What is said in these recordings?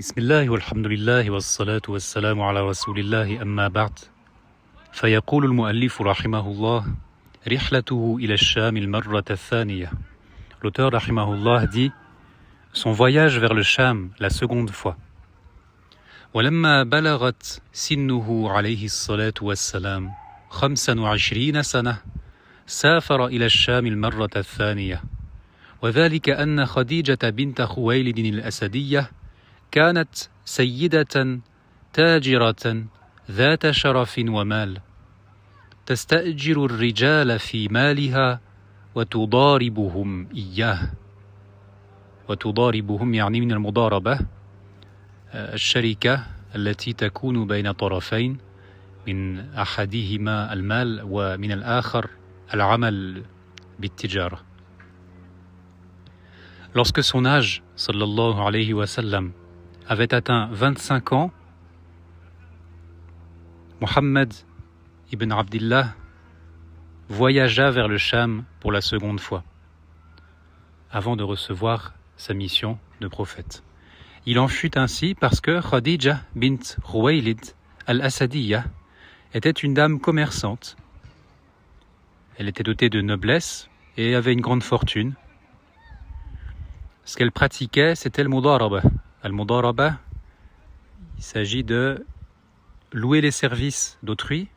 بسم الله والحمد لله والصلاة والسلام على رسول الله أما بعد فيقول المؤلف رحمه الله رحلته إلى الشام المرة الثانية. L'auteur rahimahullah dit son voyage vers le Cham la seconde fois. ولما بلغت سنه عليه الصلاة والسلام 25 سنة سافر إلى الشام المرة الثانية، وذلك أن خديجة بنت خويلد الأسدية كانت سيدة تاجرة ذات شرف ومال، تستأجر الرجال في مالها وتضاربهم إياه. وتضاربهم يعني من المضاربة الشركة التي تكون بين طرفين، من أحدهما المال ومن الآخر العمل بالتجارة. Lorsque son âge, sallallahu alayhi wa sallam, avait atteint 25 ans, Mohammed ibn Abdillah voyagea vers le Cham pour la seconde fois, avant de recevoir sa mission de prophète. Il en fut ainsi parce que Khadija bint Khuwaylid al-Asadiyya était une dame commerçante. Elle était dotée de noblesse et avait une grande fortune. Ce qu'elle pratiquait, c'était le mudaraba. Al-mudaraba, il s'agit de louer les services d'autrui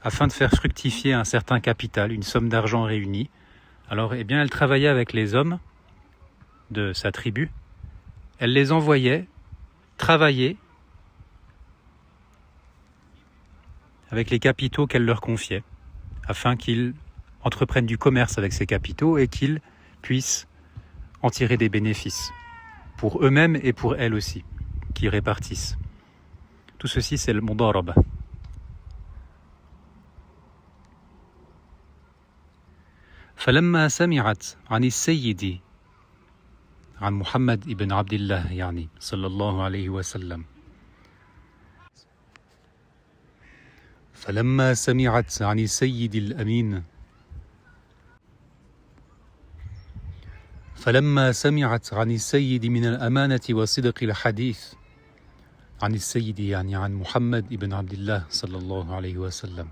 afin de faire fructifier un certain capital, une somme d'argent réunie. Alors, elle travaillait avec les hommes de sa tribu. Elle les envoyait travailler avec les capitaux qu'elle leur confiait, afin qu'ils entreprennent du commerce avec ces capitaux et qu'ils puissent en tirer des bénéfices pour eux-mêmes et pour elles aussi, qui répartissent. Tout ceci, c'est le mudaraba. فلما سمعت عن السيد عن محمد ابن عبد الله يعني صلى الله عليه وسلم فلما سمعت عن السيد الأمين فلما سمعت عن السيد من الأمانة وصدق الحديث عن السيد يعني عن محمد ابن عبد الله صلى الله عليه وسلم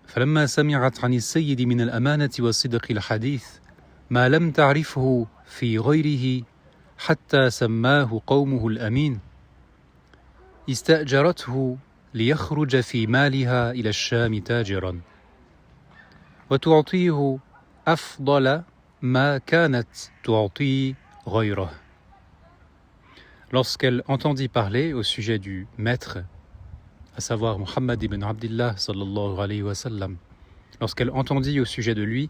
فلما سمعت عن السيد من الأمانة وصدق الحديث ما لم تعرفه في غيره حتى سماه قومه الأمين استأجرته ليخرج في مالها إلى الشام تاجرا وتعطيه أفضل ما كانت تعطي غيره. Lorsqu'elle entendit parler au sujet du maître, à savoir Muhammad ibn Abdillah sallallahu alayhi wa sallam, lorsqu'elle entendit au sujet de lui,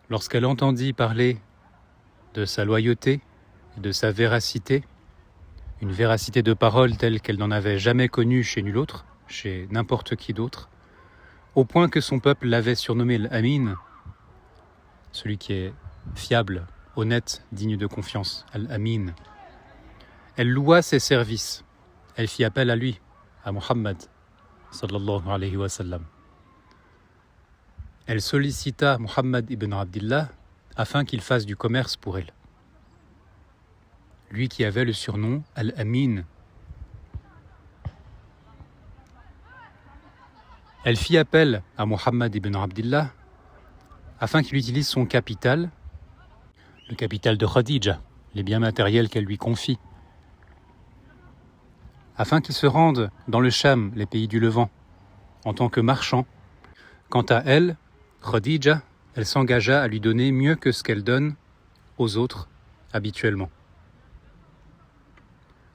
lorsqu'elle entendit parler de sa loyauté, de sa véracité, une véracité de parole telle qu'elle n'en avait jamais connue chez nul autre, chez n'importe qui d'autre, au point que son peuple l'avait surnommé l'Amin, celui qui est fiable, honnête, digne de confiance, Al-Amin. Elle loua ses services, elle fit appel à lui, à Muhammad, sallallahu alayhi wa sallam. Elle sollicita Muhammad ibn Abdillah afin qu'il fasse du commerce pour elle. Lui qui avait le surnom Al-Amin. Elle fit appel à Muhammad ibn Abdillah afin qu'il utilise son capital, le capital de Khadija, les biens matériels qu'elle lui confie, afin qu'il se rende dans le Cham, les pays du Levant, en tant que marchand. Quant à elle, Khadija, elle s'engagea à lui donner mieux que ce qu'elle donne aux autres habituellement.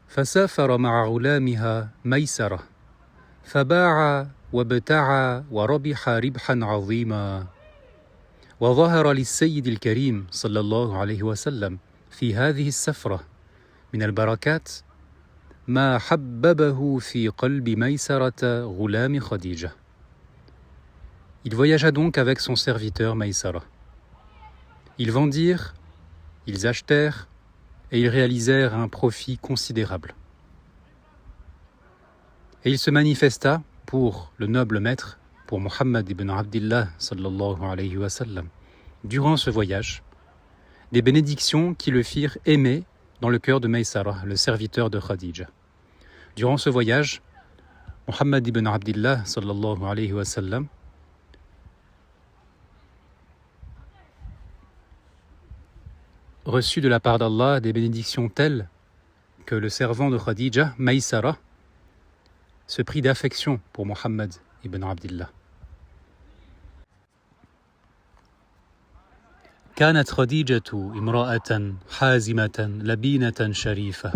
فسافر مع غلامها ميسرة فباع وابتاع وربح ربحا عظيما وظهر للسيد الكريم صلى الله عليه وسلم في هذه السفرة من البركات ما حببه في قلب ميسرة غلام خديجة. Il voyagea donc avec son serviteur Maïsara. Ils vendirent, ils achetèrent et ils réalisèrent un profit considérable. Et il se manifesta pour le noble maître, pour Muhammad ibn Abdillah sallallahu alayhi wa sallam, durant ce voyage, des bénédictions qui le firent aimer dans le cœur de Maysara, le serviteur de Khadija. Durant ce voyage, Muhammad ibn Abdillah sallallahu alayhi wa sallam reçut de la part d'Allah des bénédictions telles que le servant de Khadija, Maysara, se prit d'affection pour Muhammad ibn Abdillah. كانت خديجة امرأة حازمة لبينة شريفة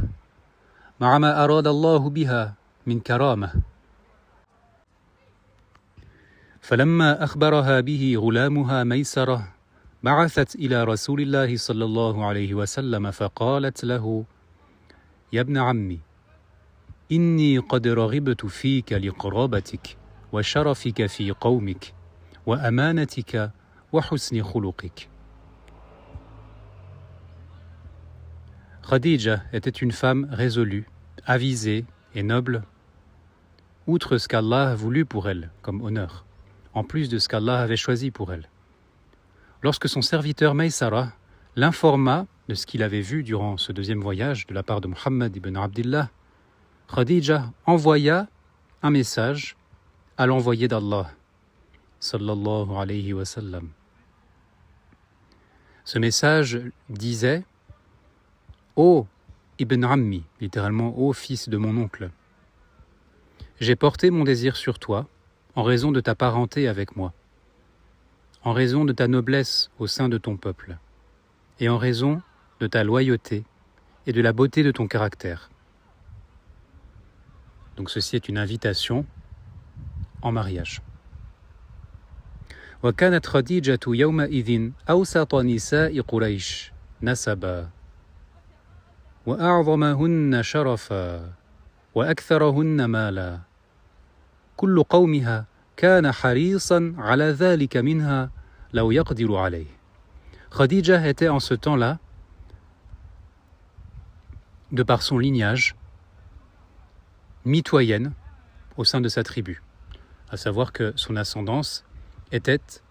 مع ما أراد الله بها من كرامة فلما أخبرها به غلامها ميسرة بعثت إلى رسول الله صلى الله عليه وسلم فقالت له يا ابن عمي إني قد رغبت فيك لقرابتك وشرفك في قومك وأمانتك وحسن خلقك. Khadija était une femme résolue, avisée et noble, outre ce qu'Allah a voulu pour elle comme honneur, en plus de ce qu'Allah avait choisi pour elle. Lorsque son serviteur Maysara l'informa de ce qu'il avait vu durant ce deuxième voyage de la part de Muhammad ibn Abdillah, Khadija envoya un message à l'envoyé d'Allah, sallallahu alayhi wa sallam. Ce message disait « Ô Ibn Ammi », littéralement « Ô fils de mon oncle, j'ai porté mon désir sur toi en raison de ta parenté avec moi, en raison de ta noblesse au sein de ton peuple, et en raison de ta loyauté et de la beauté de ton caractère. » Donc ceci est une invitation en mariage. وكانت خديجة يومئذ أوسط نساء قريش نسبا وأعظمهن شرفا وأكثرهن مالا كل قومها كان حريصا على ذلك منها لو يقدر عليه. Khadija était en ce temps-là, de par son lignage, mitoyenne au sein de sa tribu, à savoir que son ascendance était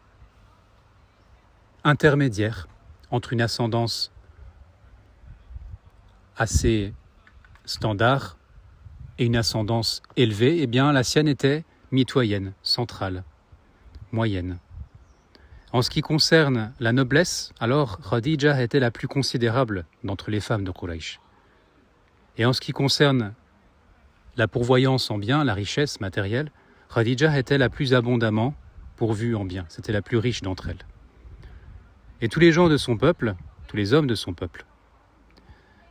intermédiaire entre une ascendance assez standard et une ascendance élevée. Eh bien, la sienne était mitoyenne, centrale, moyenne. En ce qui concerne la noblesse, alors Khadija était la plus considérable d'entre les femmes de Quraysh. Et en ce qui concerne la pourvoyance en biens, la richesse matérielle, Khadija était la plus abondamment pourvue en biens. C'était la plus riche d'entre elles. Et tous les gens de son peuple, tous les hommes de son peuple,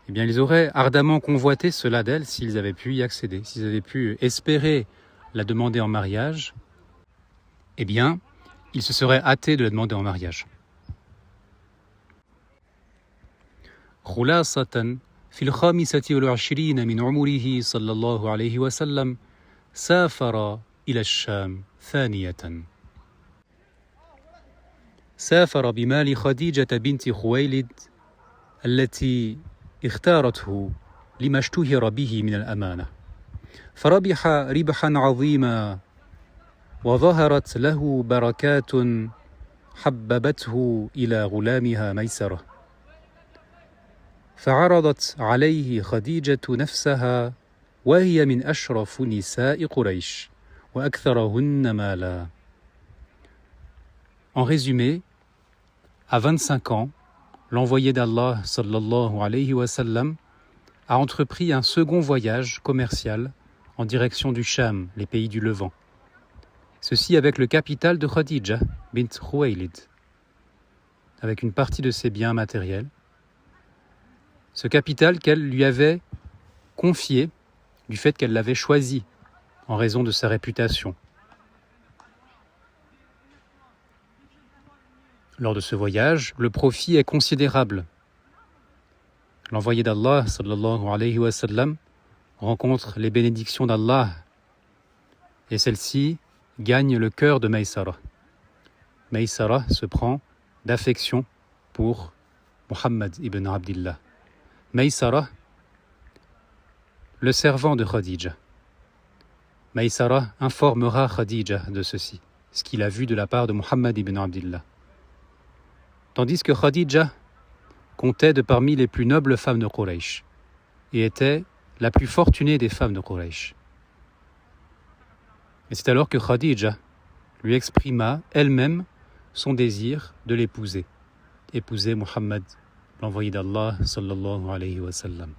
eh bien, ils auraient ardemment convoité cela d'elle s'ils avaient pu y accéder, s'ils avaient pu espérer la demander en mariage, eh bien, ils se seraient hâtés de la demander en mariage. خلاصة في 25 من عمره صلى الله عليه وسلم سافر إلى الشام ثانية. سافر بمال خديجة بنت خويلد التي اختارته لما اشتهر به من الأمانة، فربح ربحا عظيما وظهرت له بركات حببته إلى غلامها ميسرة، فعرضت عليه خديجة نفسها وهي من أشرف نساء قريش وأكثرهن مالا. En résumé, à 25 ans, l'envoyé d'Allah sallallahu alayhi wa sallam a entrepris un second voyage commercial en direction du Cham, les pays du Levant. Ceci avec le capital de Khadija bint Khuwaylid, avec une partie de ses biens matériels. Ce capital qu'elle lui avait confié du fait qu'elle l'avait choisi en raison de sa réputation. Lors de ce voyage, le profit est considérable. L'envoyé d'Allah, sallallahu alayhi wa sallam, rencontre les bénédictions d'Allah et celle-ci gagne le cœur de Maysara. Maysara se prend d'affection pour Muhammad ibn Abdillah. Maysara, le servant de Khadija. Maysara informera Khadija de ceci, ce qu'il a vu de la part de Muhammad ibn Abdillah. tandis que Khadija comptait de parmi les plus nobles femmes de Quraysh et était la plus fortunée des femmes de Quraysh. Et c'est alors que Khadija lui exprima elle-même son désir de l'épouser, épouser Muhammad, l'envoyé d'Allah sallallahu alayhi wa sallam.